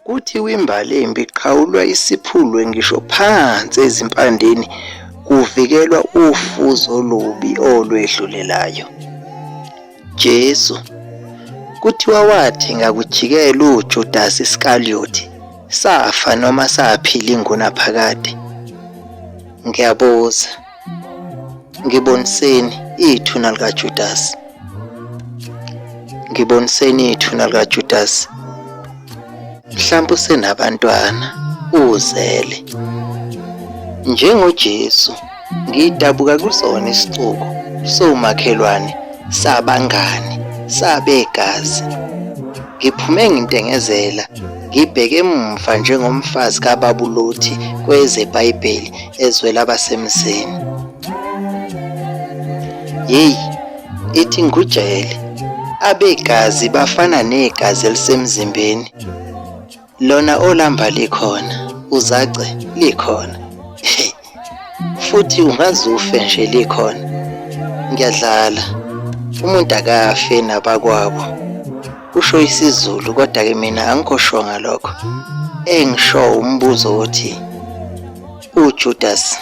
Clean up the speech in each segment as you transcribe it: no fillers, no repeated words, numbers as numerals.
Kuthiwa imbali embi iqhawulwa isiphulwe ngisho phansi ezimpandeni kuvikelwa ufuzo olubi olwedlulelayo. Jesu kuthiwa wathi ngakujikela uJudasi Iskariyoti safa noma saphila ingunaphakade. Ngiyabuza, ngiboniseni ithuna likaJudasi? Ngiboniseni ithuna likaJudasi? Mhlawumbe usenabantwana, uzele. NjengoJesu, ngidabuka kusona isicuku somakhelwane, sabangani, sabegazi. Ngiphume ngintengezela, ngibheke emuva njengomfazi kaBaba uLothi kwezeBhayibheli ezwela abasemzini. Yeyi, ithi ngujele, abegazi bafana negazi elisemzimbeni. Lona olamba likhona, uzace likhona. Futhi ungazufe nje likhona. Ngiyadlala, umuntu akafe nabakwabo. Kusho isiZulu, kodwa-ke mina angikhoshonga lokho. Engisho umbuzo othi, uJudasi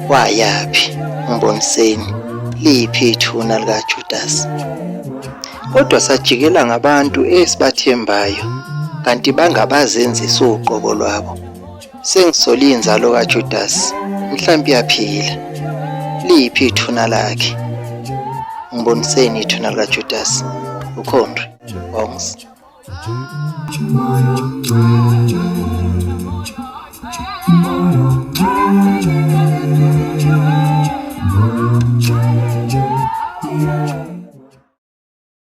wayaphi? Ngiboniseni, liphi ithuna likaJudasi? Kodwa sajikela ngabantu esibathembayo, kanti bangabazenzisa uqobo lwabo. Sengisola inzalo kaJudasi, mhlawumbe iyaphila. Liphi ithuna lakhe? Ngiboniseni ithuna likaJudasi. Ukhondwe, Bongs.